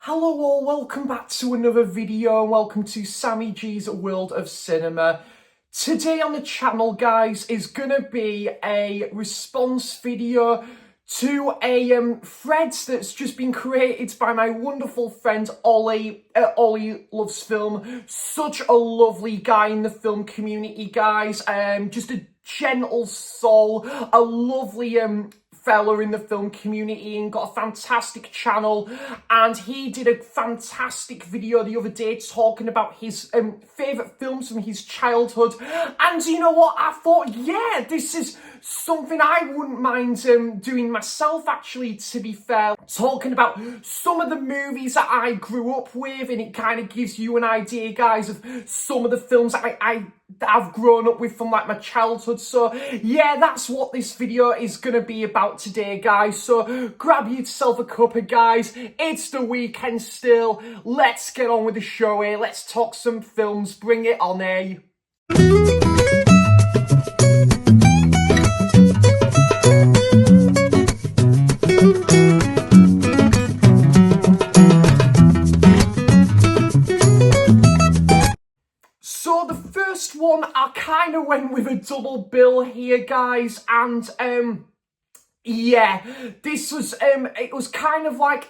Hello all, welcome back to another video and welcome to Sammy G's World of Cinema. Today on the channel, guys, is gonna be a response video to a thread that's just been created by my wonderful friend Ollie. Ollie loves film. Such a lovely guy in the film community, guys. Just a gentle soul, a lovely fella in the film community, and got a fantastic channel. And he did a fantastic video the other day talking about his favourite films from his childhood. And you know what? I thought, yeah, this is something I wouldn't mind doing myself, actually, to be fair. Talking about some of the movies that I grew up with, and it kind of gives you an idea, guys, of some of the films that I've grown up with from like my childhood. So yeah, that's what this video is gonna be about today, guys. So grab yourself a cuppa, guys. It's the weekend still. Let's get on with the show, eh? Let's talk some films. Bring it on, eh? So the first one, I kind of went with a double bill here, guys, and yeah, this was it was kind of like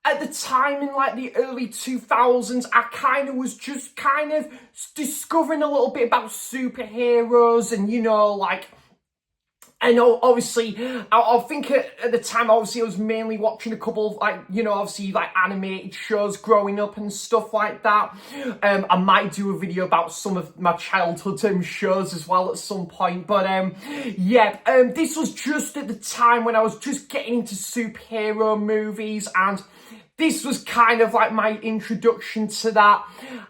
at the time in like the early 2000s, I kind of was just kind of discovering a little bit about superheroes, and you know, like, I know, obviously, I think at the time, obviously, I was mainly watching a couple of, like, you know, obviously, like, animated shows growing up and stuff like that. I might do a video about some of my childhood shows as well at some point. But, yeah, this was just at the time when I was just getting into superhero movies, and this was kind of like my introduction to that.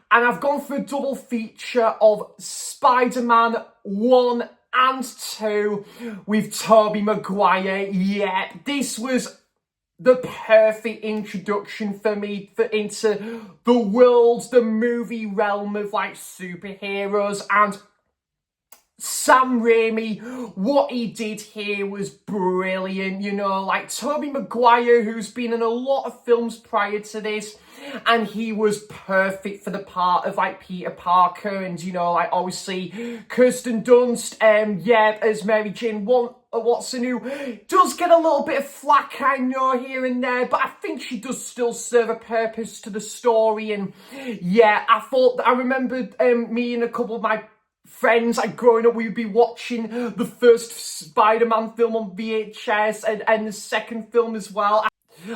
And I've gone for a double feature of Spider-Man 1 and 2 with Tobey Maguire. Yeah, this was the perfect introduction for me into the world, the movie realm of like superheroes. And Sam Raimi, what he did here was brilliant, you know, like Tobey Maguire, who's been in a lot of films prior to this, and he was perfect for the part of like Peter Parker. And you know, like, obviously Kirsten Dunst, yeah, as Mary Jane Watson, who does get a little bit of flack, I know, here and there, but I think she does still serve a purpose to the story. And yeah, I remembered me and a couple of my friends, like growing up, we'd be watching the first Spider-Man film on VHS and the second film as well.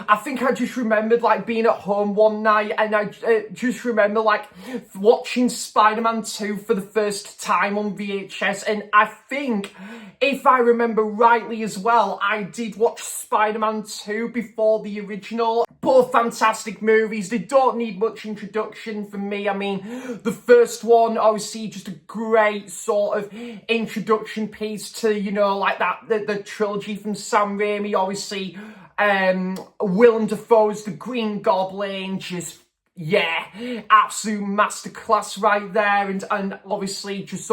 I think I just remembered like being at home one night, and I just remember like watching Spider-Man 2 for the first time on VHS. And I think, if I remember rightly as well, I did watch Spider-Man 2 before the original. Both fantastic movies. They don't need much introduction from me. I mean, the first one, obviously, just a great sort of introduction piece to, you know, like that, the trilogy from Sam Raimi, obviously. Willem Dafoe's The Green Goblin, just, yeah, absolute masterclass right there. And obviously just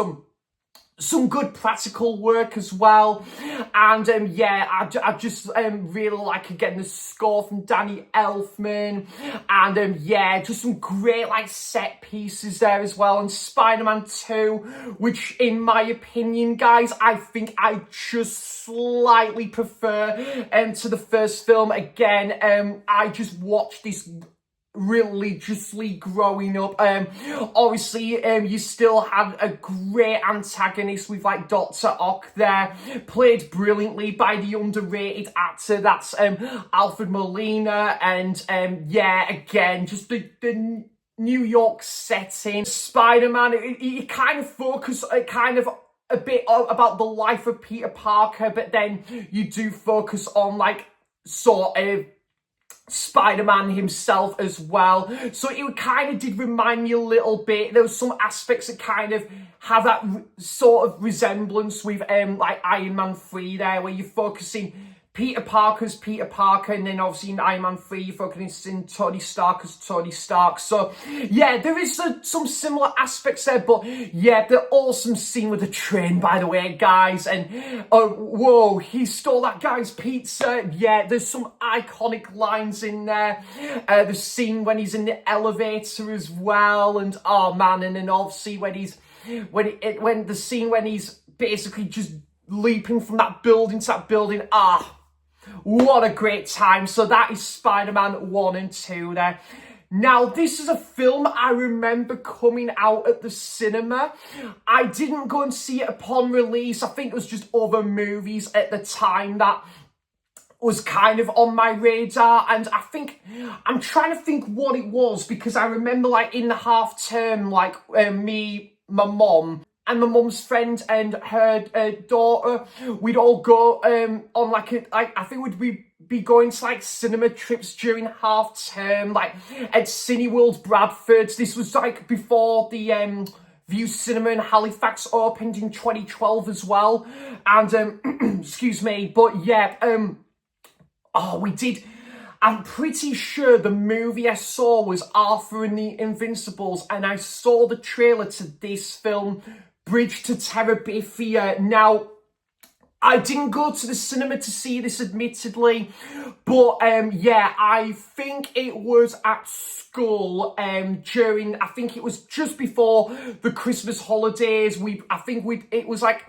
some good practical work as well. And yeah, I just really like, again, the score from Danny Elfman. And yeah, just some great like set pieces there as well. And Spider-Man 2, which in my opinion, guys, I think I just slightly prefer to the first film. Again, I just watched this religiously growing up. Obviously, you still had a great antagonist with like Dr. Ock there, played brilliantly by the underrated actor that's Alfred Molina. And yeah, again, just the New York setting. Spider-Man, it kind of focused a bit about the life of Peter Parker, but then you do focus on like sort of Spider-Man himself as well. So it kind of did remind me a little bit. There was some aspects that kind of have that sort of resemblance with like Iron Man 3 there, where you're focusing Peter Parker's Peter Parker, and then obviously in Iron Man 3, you're fucking in Tony Stark as Tony Stark. So, yeah, there is some similar aspects there, but yeah, the awesome scene with the train, by the way, guys, and, whoa, he stole that guy's pizza. Yeah, there's some iconic lines in there. The scene when he's in the elevator as well, and, oh man, and then obviously when he's basically just leaping from that building to that building. What a great time. So that is Spider-Man 1 and 2 there. Now, this is a film I remember coming out at the cinema. I didn't go and see it upon release. I think it was just other movies at the time that was kind of on my radar, and I'm trying to think what it was, because I remember like in the half term, like me, my mum, and my mum's friend and her daughter, we'd all go on like I think we'd be going to like cinema trips during half term, like at Cineworld Bradford. This was like before the View Cinema in Halifax opened in 2012 as well, and excuse me, but yeah, we did. I'm pretty sure the movie I saw was Arthur and the Invincibles, and I saw the trailer to this film, Bridge to Terabithia. Now, I didn't go to the cinema to see this, admittedly, but yeah, I think it was at school I think it was just before the Christmas holidays. It was like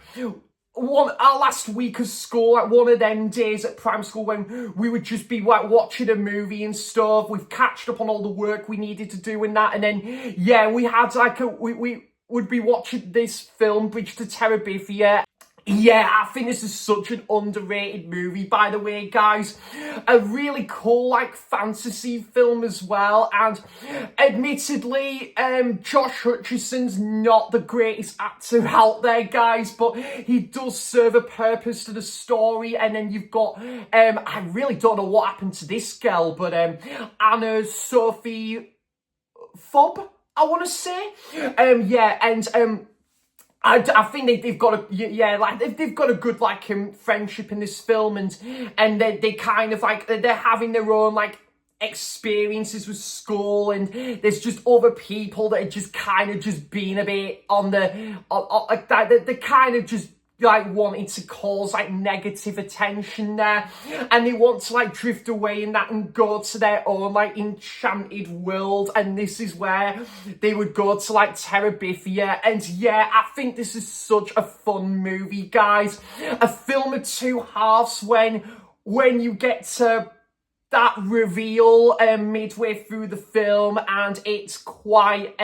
our last week of school, like one of them days at primary school when we would just be like watching a movie and stuff. We've catched up on all the work we needed to do and that, and then yeah, we had like we would be watching this film, Bridge to Terabithia. Yeah, I think this is such an underrated movie, by the way, guys. A really cool, like, fantasy film as well. And admittedly, Josh Hutcherson's not the greatest actor out there, guys, but he does serve a purpose to the story. And then you've got, I really don't know what happened to this girl, but Anna Sophie Fob, I want to say. Yeah, and I think they've got they've got a good like friendship in this film, and they kind of like they're having their own like experiences with school, and there's just other people that are just kind of just being a bit on like that. They're kind of just like wanting to cause like negative attention there, and they want to like drift away in that and go to their own like enchanted world, and this is where they would go to like Terabithia. And yeah, I think this is such a fun movie, guys. A film of two halves when you get to that reveal midway through the film, and it's quite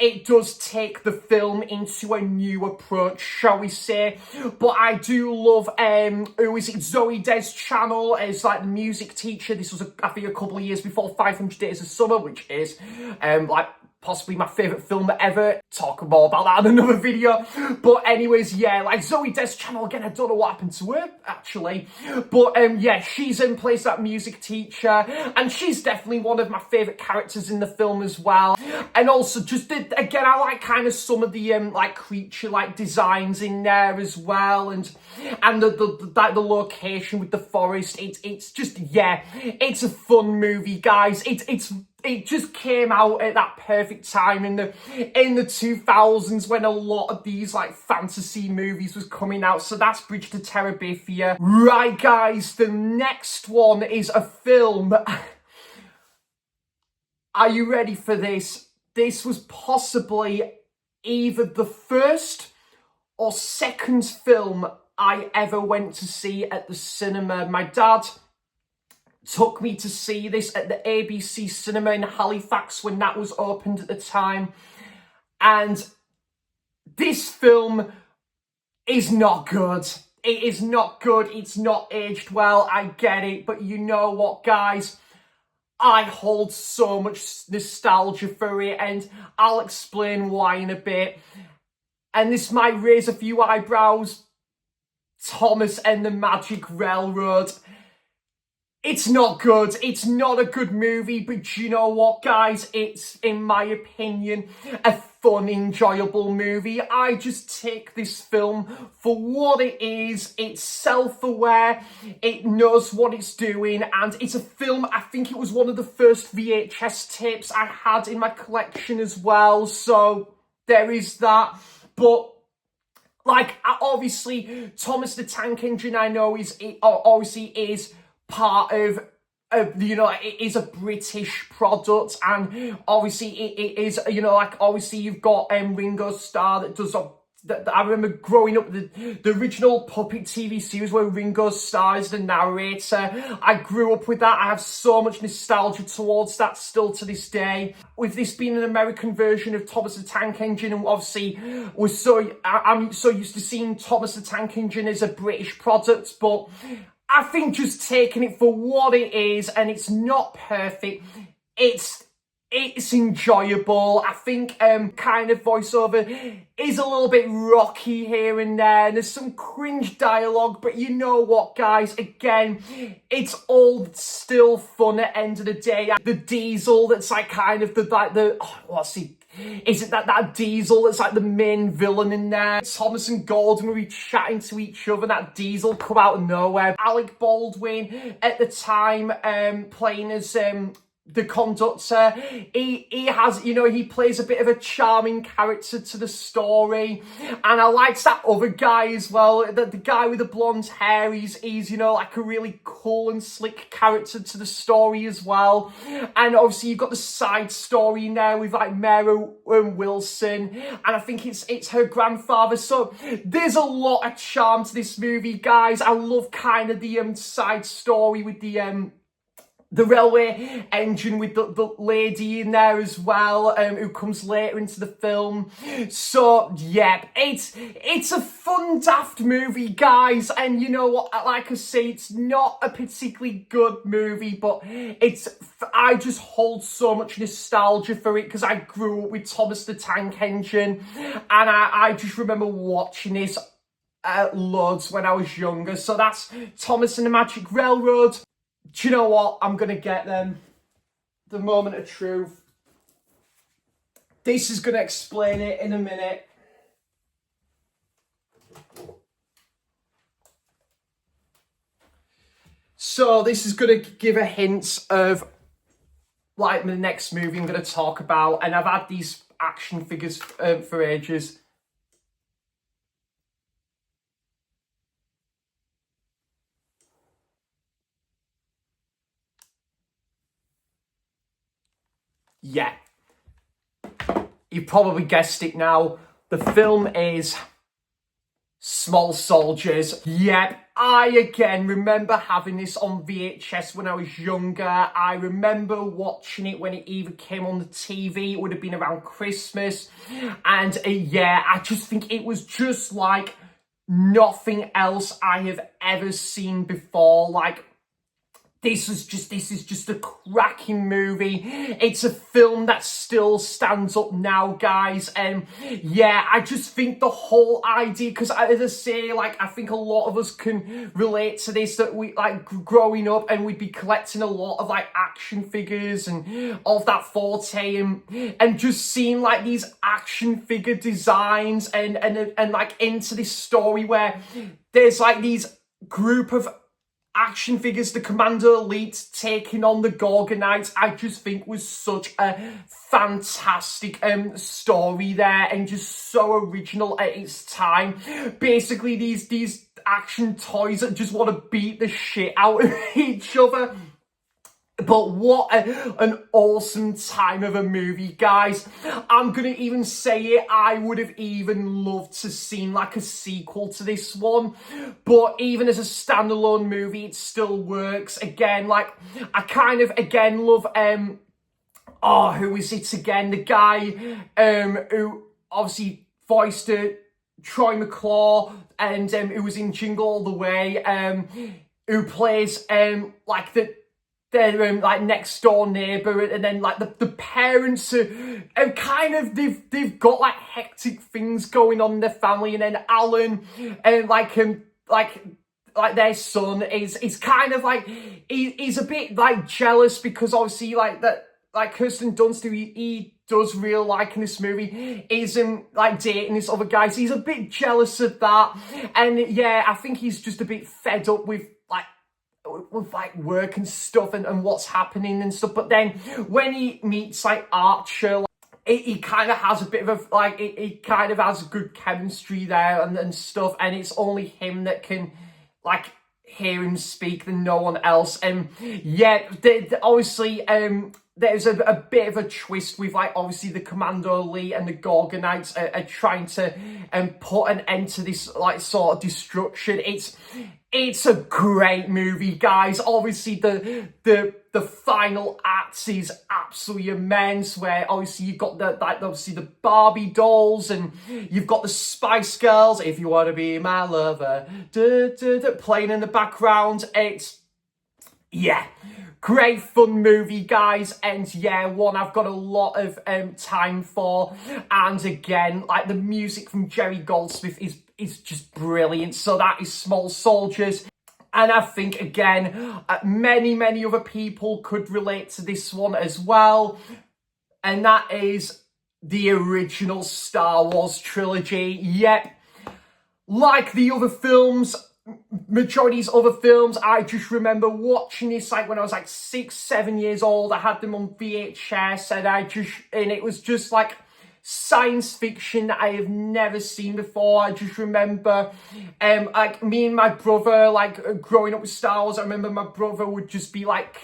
it does take the film into a new approach, shall we say. But I do love, who is it, Zoe Deschanel as like the music teacher. This was, I think, a couple of years before 500 Days of Summer, which is like possibly my favourite film ever. Talk more about that in another video. But anyways, yeah, like Zoe Deschanel, again, I don't know what happened to her, actually. But yeah, she's in plays that music teacher, and she's definitely one of my favourite characters in the film as well. And also, just, again, I like kind of some of the, like, creature-like designs in there as well, and the location with the forest. It's just, yeah, it's a fun movie, guys. It just came out at that perfect time in the 2000s when a lot of these like fantasy movies was coming out. So that's Bridge to Terabithia. Right, guys, the next one is a film. Are you ready for this? This was possibly either the first or second film I ever went to see at the cinema. My dad took me to see this at the ABC Cinema in Halifax when that was opened at the time. And this film is not good. It is not good. It's not aged well. I get it. But you know what, guys? I hold so much nostalgia for it, and I'll explain why in a bit. And this might raise a few eyebrows. Thomas and the Magic Railroad. It's not good. It's not a good movie, but you know what, guys? It's, in my opinion, a fun, enjoyable movie. I just take this film for what it is. It's self-aware. It knows what it's doing, and it's a film, I think it was one of the first VHS tapes I had in my collection as well, so there is that. But like, obviously, Thomas the Tank Engine, I know, obviously is part of, you know, it is a British product, and obviously it is, you know, like, obviously you've got Ringo Starr that does I remember growing up, the original Puppet TV series where Ringo Starr is the narrator. I grew up with that. I have so much nostalgia towards that still to this day. With this being an American version of Thomas the Tank Engine, and obviously I'm so used to seeing Thomas the Tank Engine as a British product, but I think just taking it for what it is, and it's not perfect, it's enjoyable. I think kind of voiceover is a little bit rocky here and there, and there's some cringe dialogue, but you know what, guys, again, it's all still fun at the end of the day. The Diesel that's like kind of is it that Diesel that's like the main villain in there? Thomas and Gordon will be chatting to each other, that Diesel come out of nowhere. Alec Baldwin at the time playing as the conductor, he has, you know, he plays a bit of a charming character to the story, and I liked that other guy as well, the guy with the blonde hair. He's you know, like a really cool and slick character to the story as well. And obviously you've got the side story in there with like Mary Wilson, and I think it's her grandfather. So there's a lot of charm to this movie, guys. I love kind of the side story with the railway engine with the lady in there as well, who comes later into the film. So yeah, it's a fun, daft movie, guys. And you know what? Like I say, it's not a particularly good movie, but I just hold so much nostalgia for it because I grew up with Thomas the Tank Engine, and I just remember watching this loads when I was younger. So that's Thomas and the Magic Railroad. Do you know what? I'm going to get them. The moment of truth. This is going to explain it in a minute. So this is going to give a hint of like the next movie I'm going to talk about. And I've had these action figures for ages. Yeah, you've probably guessed it now. The film is Small Soldiers. Yep, I again remember having this on VHS when I was younger. I remember watching it when it either came on the TV, it would have been around Christmas. And yeah, I just think it was just like nothing else I have ever seen before. Like, this is just a cracking movie. It's a film that still stands up now, guys. And yeah, I just think the whole idea, because as I say, like, I think a lot of us can relate to this, that we, like, growing up and we'd be collecting a lot of, like, action figures and all of that forte, and just seeing, like, these action figure designs and like, into this story where there's, like, these group of action figures, the Commando Elite taking on the Gorgonites, I just think was such a fantastic story there, and just so original at its time. Basically, these action toys that just want to beat the shit out of each other. But what an awesome time of a movie, guys. I'm going to even say it, I would have even loved to seen like a sequel to this one. But even as a standalone movie, it still works. Again, like, I kind of, again, love, who is it again? The guy who obviously voiced Troy McClure, and who was in Jingle All the Way, who plays like their like next door neighbor, and then like the parents are kind of they've got like hectic things going on in their family, and then Alan and like like their son is kind of like he's a bit like jealous because obviously like that like Kirsten Dunst, who he does real like in this movie, isn't like dating this other guy, so he's a bit jealous of that. And yeah, I think he's just a bit fed up with like work and stuff and what's happening and stuff. But then when he meets like Archer, he kind of has a bit of a like he kind of has good chemistry there and stuff, and it's only him that can like hear him speak and no one else. And yeah, obviously there's a bit of a twist with like obviously the Commando Elite and the Gorgonites are trying to put an end to this like sort of destruction. It's a great movie, guys. Obviously, the final act is absolutely immense. Where obviously you've got the Barbie dolls, and you've got the Spice Girls. If you want to be my lover, playing in the background. Yeah, great fun movie, guys, and yeah, one I've got a lot of time for. And again, like the music from Jerry Goldsmith is just brilliant. So that is Small Soldiers. And I think, again, many other people could relate to this one as well. And that is the original Star Wars trilogy. Yep. Like the other films, majority's other films, I just remember watching this like when I was like 6-7 years old. I had them on VHS, and it was just like science fiction that I have never seen before. I just remember like me and my brother like growing up with Star Wars. I remember my brother would just be like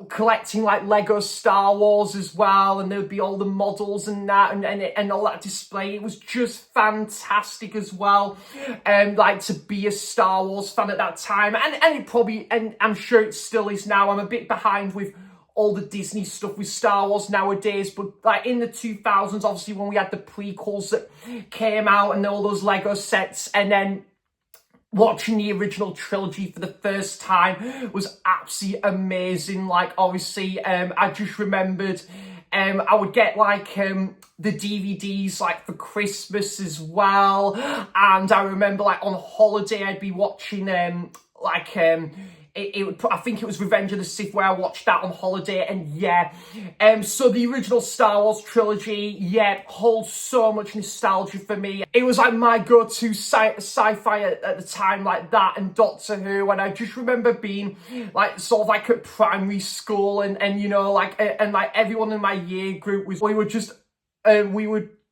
collecting like Lego Star Wars as well, and there would be all the models and that and all that display. It was just fantastic as well, like to be a Star Wars fan at that time, and it probably, and I'm sure it still is now. I'm a bit behind with all the Disney stuff with Star Wars nowadays, but like in the 2000s, obviously when we had the prequels that came out and all those Lego sets, and then watching the original trilogy for the first time was absolutely amazing. Like obviously I just remembered I would get like the DVDs like for Christmas as well, and I remember like on holiday I'd be watching I think it was Revenge of the Sith where I watched that on holiday, and yeah, so the original Star Wars trilogy, yeah, holds so much nostalgia for me. It was like my go-to sci-fi at the time, like that and Doctor Who, and I just remember being like sort of like at primary school, and you know like and like everyone in my year group we were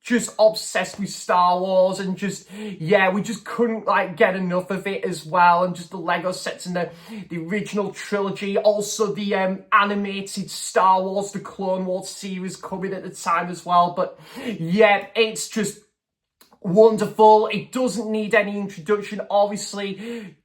just obsessed with Star Wars, and just, yeah, we just couldn't like get enough of it as well. And just the Lego sets and the original trilogy, also the animated Star Wars, the Clone Wars series coming at the time as well. But yeah, it's just wonderful. It doesn't need any introduction, obviously.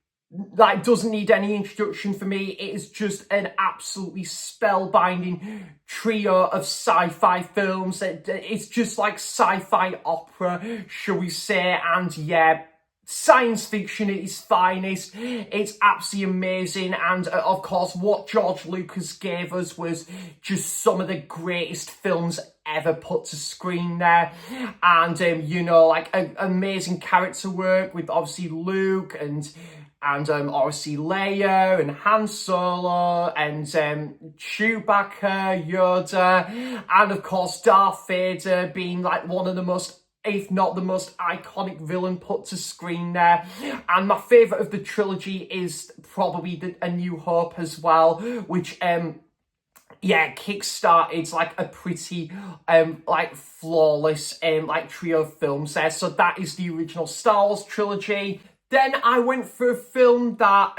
Like, doesn't need any introduction for me. It is just an absolutely spellbinding trio of sci-fi films. It's just like sci-fi opera, shall we say. And yeah, science fiction at its finest. It's absolutely amazing. And of course, what George Lucas gave us was just some of the greatest films ever put to screen there. And you know, like amazing character work with obviously Luke and obviously Leia and Han Solo and Chewbacca, Yoda, and of course Darth Vader being like one of the most, if not the most iconic villain put to screen there. And my favourite of the trilogy is probably A New Hope as well, which yeah, kickstarted like a pretty like flawless like trio of films there. So that is the original Star Wars trilogy. Then I went for a film that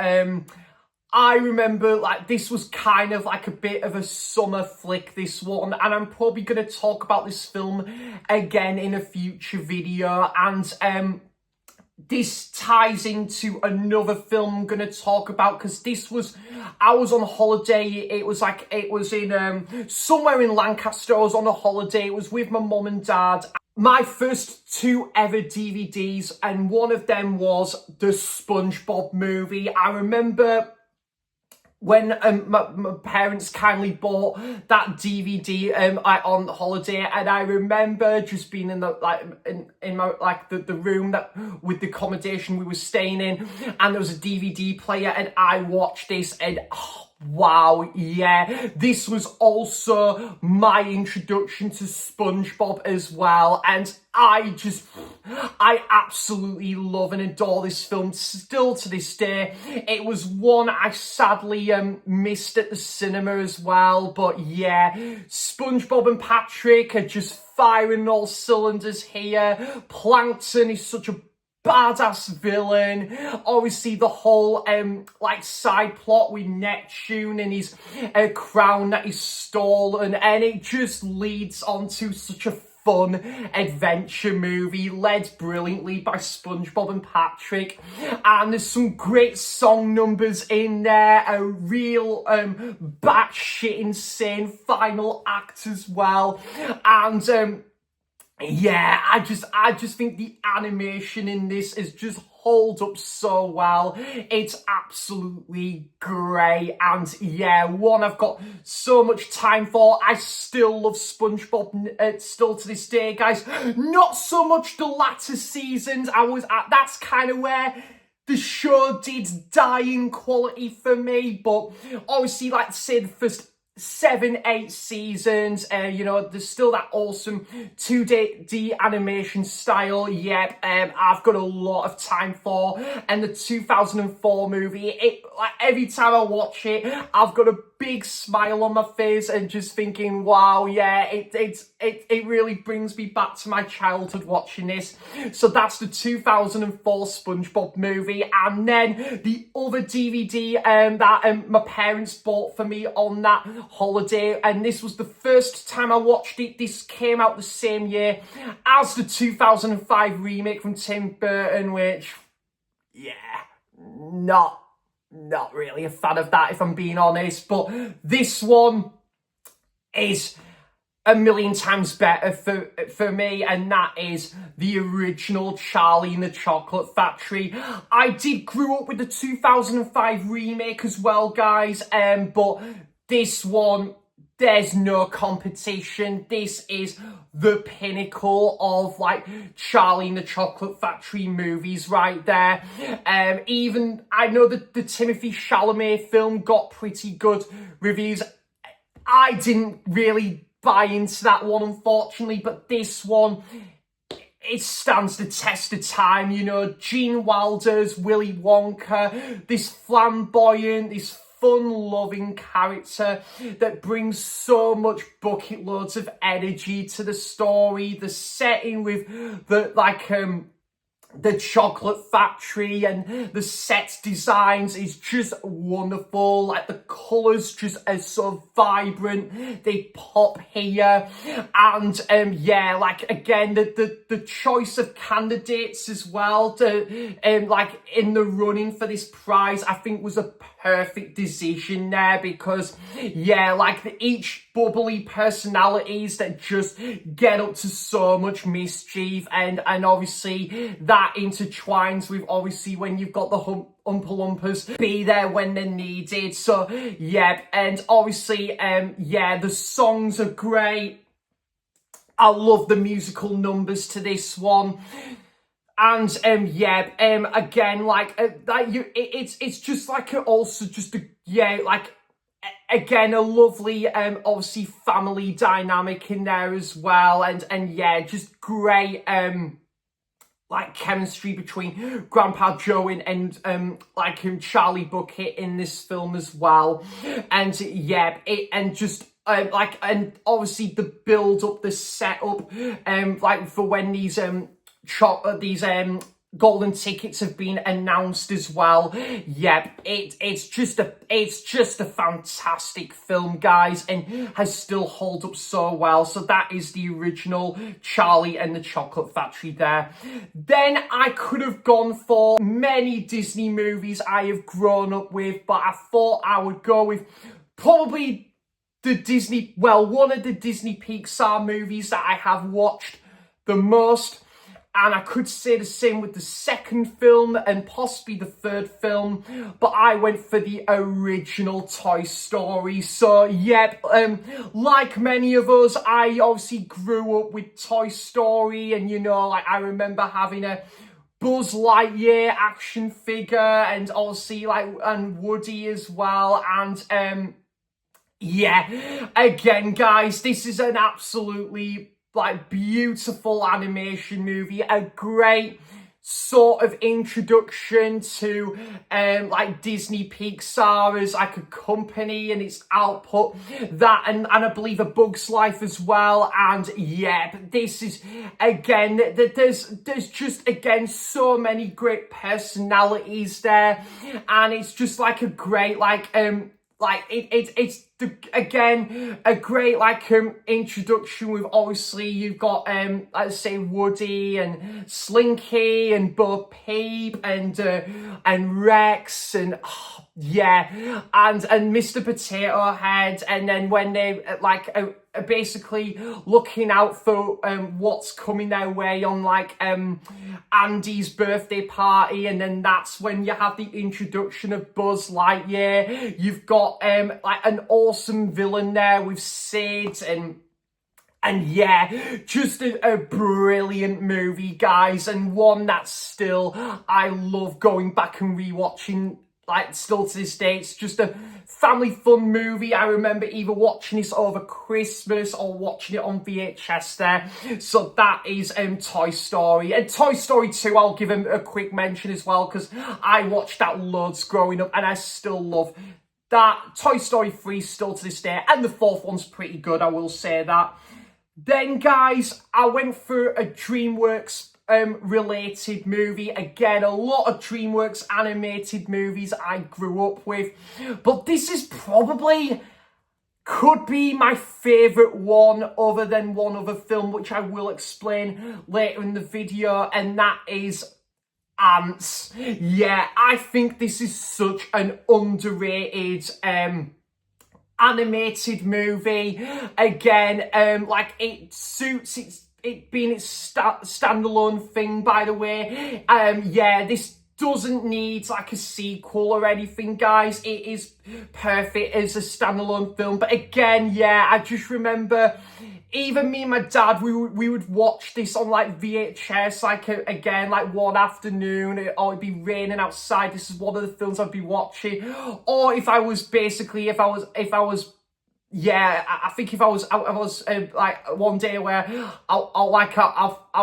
I remember, like, this was kind of like a bit of a summer flick, this one. And I'm probably going to talk about this film again in a future video. And this ties into another film I'm going to talk about, because I was on holiday. It was in somewhere in Lancaster. I was on a holiday. It was with my mum and dad. My first 2 ever DVDs, and one of them was the SpongeBob movie. I remember when my parents kindly bought that DVD on holiday, and I remember just being in the in my the room that with the accommodation we were staying in, and there was a DVD player, and I watched this, and oh, wow, yeah, this was also my introduction to SpongeBob as well, and I absolutely love and adore this film still to this day. It was one I sadly missed at the cinema as well, but yeah, SpongeBob and Patrick are just firing all cylinders here. Plankton is such a badass villain. Obviously the whole side plot with Neptune and his crown that is stolen, and it just leads on to such a fun adventure movie led brilliantly by SpongeBob and Patrick, and there's some great song numbers in there, a real batshit insane final act as well, and yeah, I just think the animation in this is just hold up so well. It's absolutely great, and yeah, one I've got so much time for. I still love SpongeBob still to this day, guys. Not so much the latter seasons. That's kind of where the show did die in quality for me, but obviously, like say the first 7-8 seasons, there's still that awesome 2D animation style. Yep, I've got a lot of time for, and the 2004 movie, every time I watch it, I've got a big smile on my face and just thinking, wow, yeah, it really brings me back to my childhood watching this. So that's the 2004 SpongeBob movie, and then the other DVD that my parents bought for me on that holiday, and this was the first time I watched it. This came out the same year as the 2005 remake from Tim Burton, which, yeah, not really a fan of that, if I'm being honest, but this one is a million times better for me, and that is the original Charlie and the Chocolate Factory. I did grow up with the 2005 remake as well, guys, but this one, there's no competition. This is the pinnacle of Charlie and the Chocolate Factory movies right there. Even I know that the Timothée Chalamet film got pretty good reviews. I didn't really buy into that one, unfortunately, but this one, it stands the test of time. Gene Wilder's Willy Wonka, this flamboyant, this fun-loving character that brings so much bucket loads of energy to the story. The setting with the chocolate factory and the set designs is just wonderful. The colours just are so vibrant, they pop here, and again, the choice of candidates as well to in the running for this prize, I think was a perfect decision there, because each bubbly personalities that just get up to so much mischief, and obviously that intertwines with obviously when you've got the Oompa Loompas be there when they're needed. So yeah, and obviously the songs are great. I love the musical numbers to this one. And again, it's just again, a lovely obviously family dynamic in there as well, and just great chemistry between Grandpa Joe and Charlie Bucket in this film as well, and and obviously the build up, the setup, for when these golden tickets have been announced as well. Yep, it's just a fantastic film, guys, and has still held up so well. So that is the original Charlie and the Chocolate Factory there. Then I could have gone for many Disney movies I have grown up with, but I thought I would go with probably one of the Disney Pixar movies that I have watched the most. And I could say the same with the second film and possibly the third film, but I went for the original Toy Story. So, yep, like many of us, I obviously grew up with Toy Story, and, you know, like, I remember having a Buzz Lightyear action figure, and obviously, like, and Woody as well, and, yeah, again, guys, this is an absolutely, like, beautiful animation movie, a great sort of introduction to, like, Disney Pixar as, like, a company and its output, that, and I believe A Bug's Life as well, and, yeah, this is, again, there's just, again, so many great personalities there, and it's just, like, a great, like, it's again a great, like, introduction with, obviously, you've got let's say Woody and Slinky and Bo Peep and Rex and yeah, and Mr. Potato Head, and then when they basically looking out for what's coming their way on, like, Andy's birthday party, and then that's when you have the introduction of Buzz Lightyear. You've got like an awesome villain there with Sid, and yeah, just a brilliant movie, guys, and one that still I love going back and rewatching, like, still to this day. It's just a family fun movie. I remember either watching this over Christmas or watching it on VHS there. So that is Toy Story. And Toy Story 2, I'll give him a quick mention as well, because I watched that loads growing up and I still love that. Toy Story 3 still to this day, and the fourth one's pretty good, I will say that. Then, guys, I went for a DreamWorks related movie. Again, a lot of DreamWorks animated movies I grew up with, but this is probably could be my favourite one, other than one other film, which I will explain later in the video, and that is Ants. Yeah, I think this is such an underrated animated movie. Again, like, it suits it being its standalone thing, by the way. Yeah, this doesn't need, like, a sequel or anything, guys. It is perfect as a standalone film. But again, yeah, I just remember even me and my dad, we would watch this on, like, VHS, like, again, like, one afternoon, or it'd be raining outside. This is one of the films I'd be watching. Or if I was yeah, I think if I was like, one day where I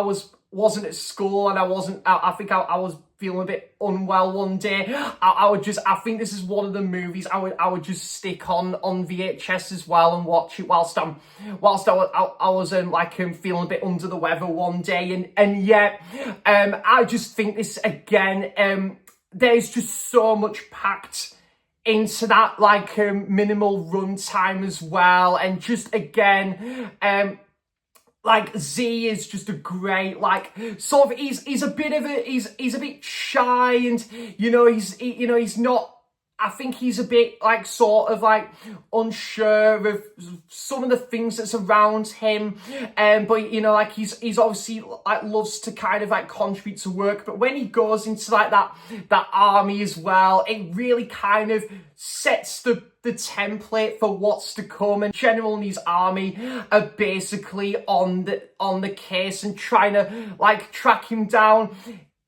wasn't at school, and I think I was feeling a bit unwell one day, I think this is one of the movies I would just stick on VHS as well and watch it whilst I was feeling a bit under the weather one day, and yeah, I just think this, again, there's just so much packed into that, like, minimal runtime as well, and just, again, like, Z is just a great, like, sort of, he's a bit shy, and, you know, he's not, I think he's a bit, like, sort of, like, unsure of some of the things that's around him, but, you know, like, he's obviously, like, loves to kind of, like, contribute to work, but when he goes into, like, that army as well, it really kind of sets the template for what's to come, and General and his army are basically on the case and trying to, like, track him down.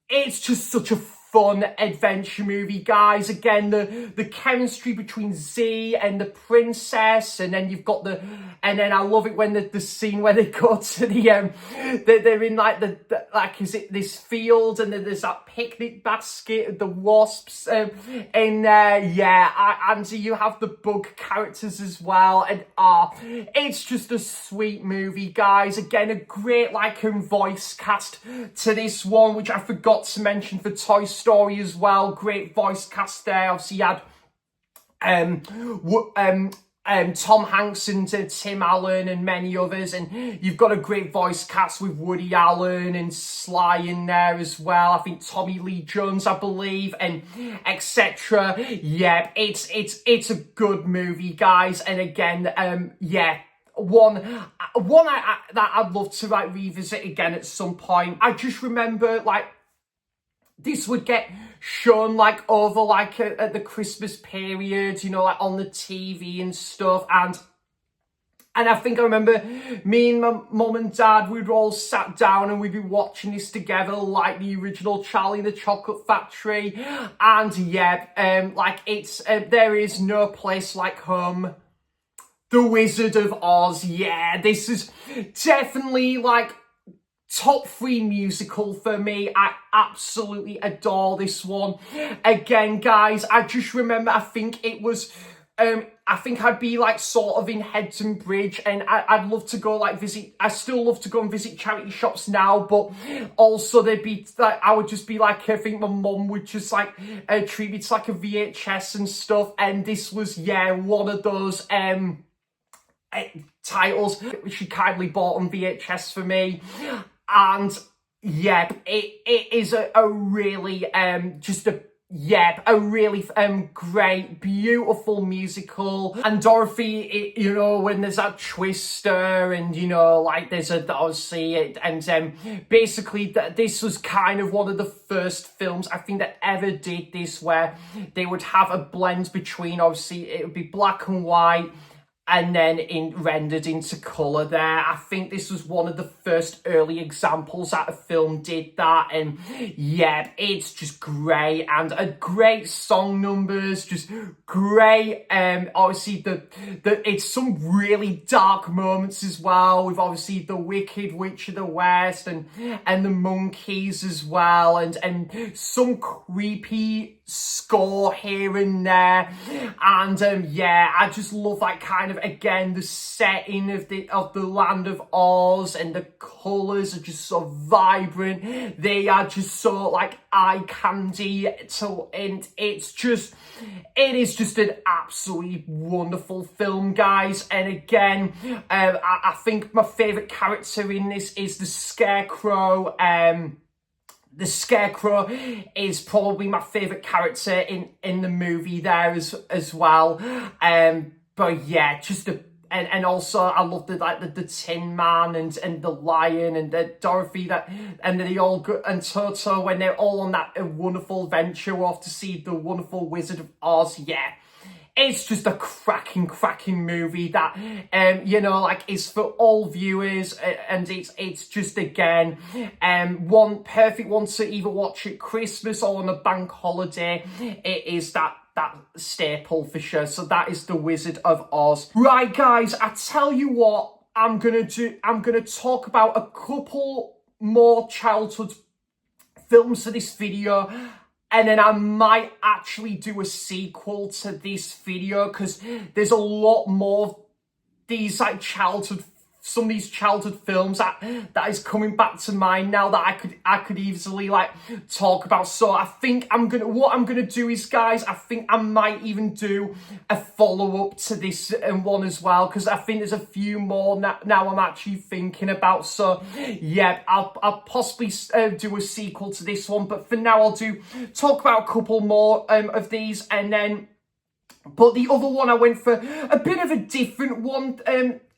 It's just such a fun adventure movie, guys. Again, the chemistry between Z and the princess, and then you've got and then I love it when the scene where they go to they're in, like, like, is it this field, and then there's that picnic basket, the wasps in there. Yeah, and you have the bug characters as well, and it's just a sweet movie, guys. Again, a great, like, voice cast to this one, which I forgot to mention for Toy Story as well. Great voice cast there. Obviously, you had Tom Hanks and Tim Allen and many others, and you've got a great voice cast with Woody Allen and Sly in there as well. I think Tommy Lee Jones, I believe, and etc. Yeah, it's a good movie, guys, and again, yeah, that I'd love to like revisit again at some point. I just remember like this would get shown like over like at the Christmas period, you know, like on the TV and stuff. And I think I remember me and my mum and dad, we'd all sat down and we'd be watching this together, like the original Charlie and the Chocolate Factory. And yeah, like it's, there is no place like home. The Wizard of Oz, yeah, this is definitely like top 3 musical for me. I absolutely adore this one. Again, guys, I just remember, I think it was, I think I'd be like sort of in Headton Bridge, and I'd love to go like visit, I still love to go and visit charity shops now, but also there'd be like, I would just be like, I think my mum would just like treat me to like a VHS and stuff, and this was, yeah, one of those titles she kindly bought on VHS for me. And yeah, it is a really just a really great, beautiful musical. And Dorothy, you know, when there's that twister, and you know, like there's a obviously it, and basically this was kind of one of the first films I think that ever did this, where they would have a blend between, obviously it would be black and white, and then rendered into colour there. I think this was one of the first early examples that a film did that, and yeah, it's just great, and a great song numbers, just great. Obviously it's some really dark moments as well, with obviously the Wicked Witch of the West and the monkeys as well, and some creepy score here and there. And yeah, I just love that kind of, again, the setting of the land of Oz, and the colours are just so vibrant. They are just so like eye candy, and it is just an absolutely wonderful film, guys. And again, I think my favourite character in this is the Scarecrow. The Scarecrow is probably my favourite character in the movie there as well. But yeah, just and also I love the Tin Man and the Lion and the Dorothy, and they all go, and Toto, when they're all on that wonderful adventure off to see the wonderful Wizard of Oz. Yeah, it's just a cracking movie that, you know, like is for all viewers, and it's just, again, one perfect one to either watch at Christmas or on a bank holiday. It is that staple for sure. So that is The Wizard of Oz. Right, guys, I tell you what, I'm gonna talk about a couple more childhood films for this video, and then I might actually do a sequel to this video, because there's a lot more of these like some of these childhood films that is coming back to mind now that I could easily like talk about. So I think what I'm gonna do is, guys, I think I might even do a follow-up to this one as well, because I think there's a few more now I'm actually thinking about. So yeah, I'll possibly do a sequel to this one, but for now I'll talk about a couple more of these, and then, but the other one I went for a bit of a different one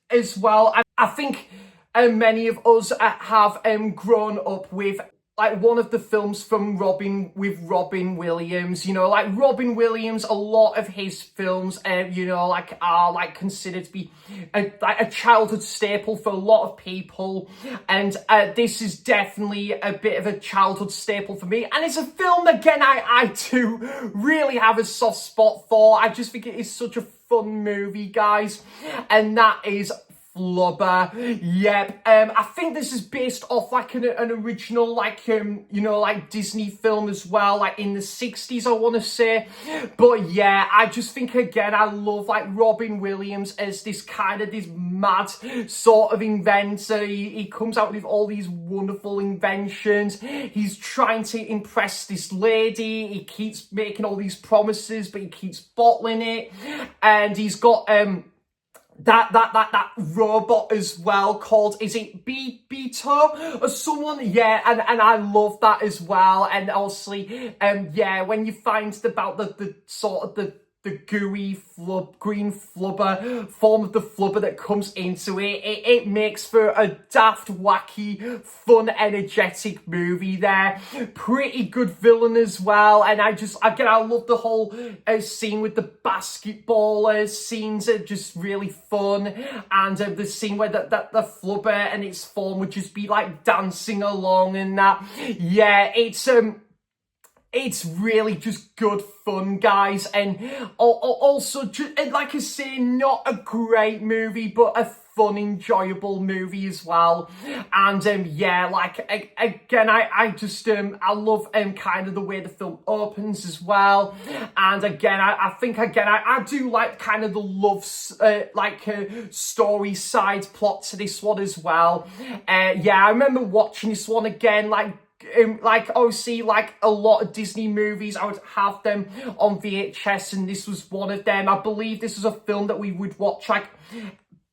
as well. I think many of us have grown up with like one of the films from Robin Williams. You know, like Robin Williams, a lot of his films, you know, like are like considered to be like a childhood staple for a lot of people, and this is definitely a bit of a childhood staple for me. And it's a film, again, I too really have a soft spot for. I just think it is such a fun movie, guys, and that is Flubber. Yep. I think this is based off like an original, like you know, like Disney film as well, like in the 60s, I want to say. But yeah, I just think, again, I love like Robin Williams as this mad sort of inventor. He comes out with all these wonderful inventions. He's trying to impress this lady. He keeps making all these promises, but he keeps bottling it. And he's got that robot as well, called, is it Beto or someone? Yeah, and I love that as well. And obviously, yeah, when you find about the sort of the gooey green flubber form of the flubber that comes into it. It makes for a daft, wacky, fun, energetic movie there. Pretty good villain as well. And I love the whole scene with the basketball scenes are just really fun. And the scene where the flubber and its form would just be like dancing along and that. Yeah, it's really just good fun, guys, and also, like I say, not a great movie, but a fun, enjoyable movie as well. And yeah, like again, I love kind of the way the film opens as well. And again, I do like kind of the love story side plot to this one as well. Yeah, I remember watching this one again, obviously, like a lot of Disney movies, I would have them on VHS, and this was one of them. I believe this was a film that we would watch,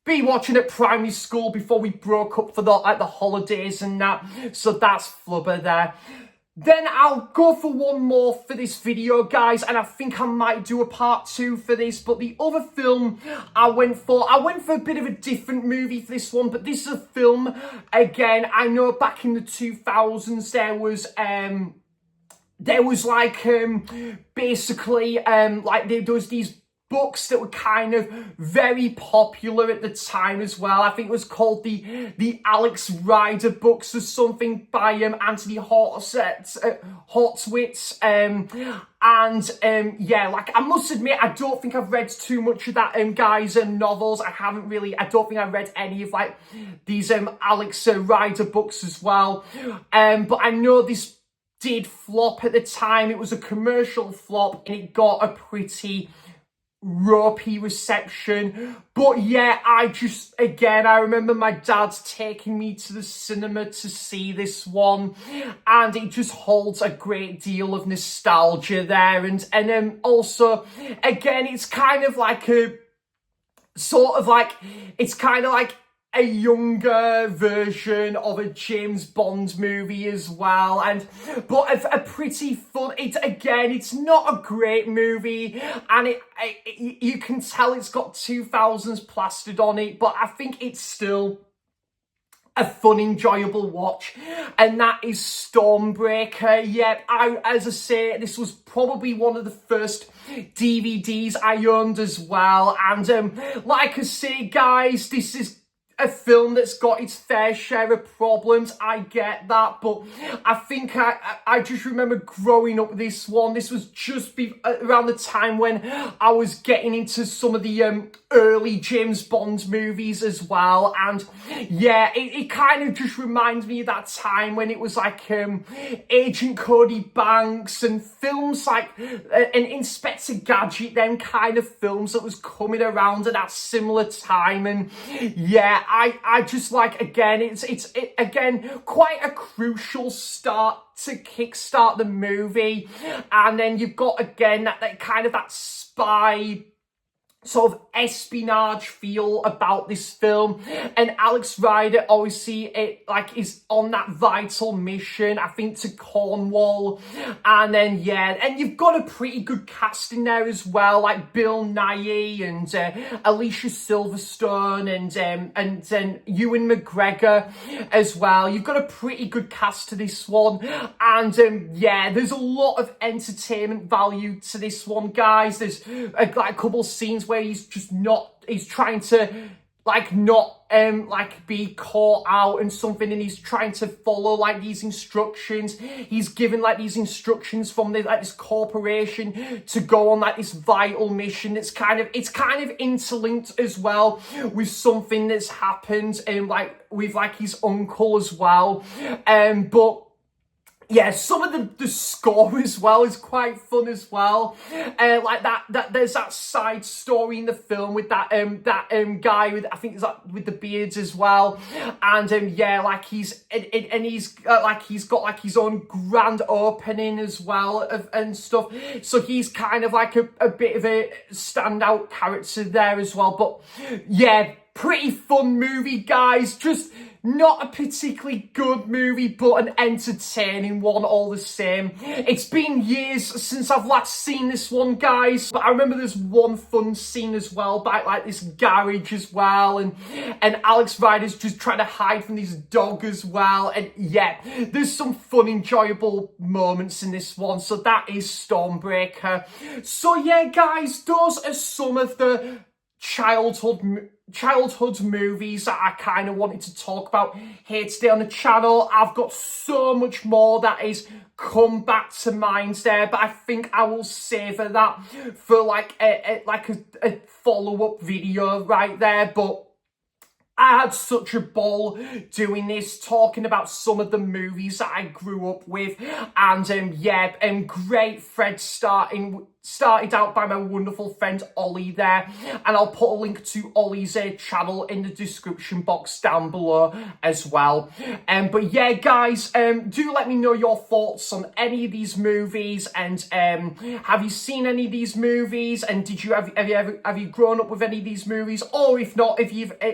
be watching at primary school before we broke up for the holidays and that. So that's Flubber there. Then I'll go for one more for this video, guys, and I think I might do a part 2 for this. But the other film I went for a bit of a different movie for this one, but this is a film, again, I know back in the 2000s there was basically there was these books that were kind of very popular at the time as well. I think it was called the Alex Rider books or something by Anthony Horowitz. Yeah, like I must admit, I don't think I've read too much of that guy's novels. I don't think I've read any of these Alex Rider books as well. But I know this did flop at the time. It was a commercial flop and it got a pretty ropey reception. But yeah, I remember my dad taking me to the cinema to see this one, and it just holds a great deal of nostalgia there. And also, again, it's kind of like a younger version of a James Bond movie as well, but a pretty fun. It's not a great movie, and you can tell it's got 2000s plastered on it, but I think it's still a fun, enjoyable watch, and that is Stormbreaker. Yeah, as I say, this was probably one of the first DVDs I owned as well, and like I say, guys, this is a film that's got its fair share of problems. I get that, but I think I just remember growing up with this one. This was just around the time when I was getting into some of the early James Bond movies as well, and yeah, it kind of just reminds me of that time when it was like Agent Cody Banks and films like an Inspector Gadget, them kind of films that was coming around at that similar time. And yeah, I just like, again, it's again quite a crucial start to kickstart the movie. And then you've got, again, that kind of that spy sort of espionage feel about this film, and Alex Rider obviously is on that vital mission, I think, to Cornwall. And then yeah, and you've got a pretty good cast in there as well, like Bill Nighy and Alicia Silverstone and Ewan McGregor as well. You've got a pretty good cast to this one, and yeah, there's a lot of entertainment value to this one, guys. There's a couple scenes where he's trying to not be caught out and something, and he's trying to follow these instructions. He's given these instructions from this corporation to go on this vital mission. It's kind of interlinked as well with something that's happened with his uncle as well. But yeah, some of the score as well is quite fun as well. That there's that side story in the film with that guy with, I think it's with the beards as well. And yeah, he's got his own grand opening as well and stuff. So he's kind of a bit of a standout character there as well. But yeah, pretty fun movie, guys. Just not a particularly good movie, but an entertaining one all the same. It's been years since I've last seen this one, guys, but I remember there's one fun scene as well, by like this garage as well, and Alex Rider's just trying to hide from this dog as well, and yeah, there's some fun, enjoyable moments in this one, so that is Stormbreaker. So yeah, guys, those are some of the childhood movies that I kind of wanted to talk about here today on the channel. I've got so much more that is come back to mind there, but I think I will savour that for like a follow-up video right there. But I had such a ball doing this, talking about some of the movies that I grew up with, and yeah, great thread started out by my wonderful friend Ollie there, and I'll put a link to Ollie's channel in the description box down below as well. But yeah, guys, do let me know your thoughts on any of these movies, and have you seen any of these movies, and have you grown up with any of these movies, or if not,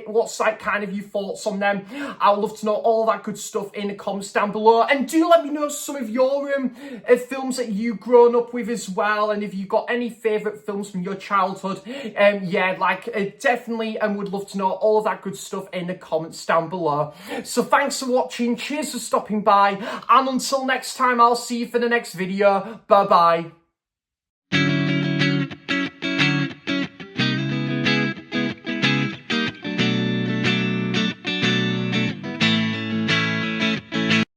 what's like kind of your thoughts on them? I would love to know all that good stuff in the comments down below, and do let me know some of your films that you've grown up with as well, and if you got any favourite films from your childhood, yeah, like definitely, and would love to know all of that good stuff in the comments down below. So thanks for watching, cheers for stopping by, and until next time, I'll see you for the next video. Bye bye.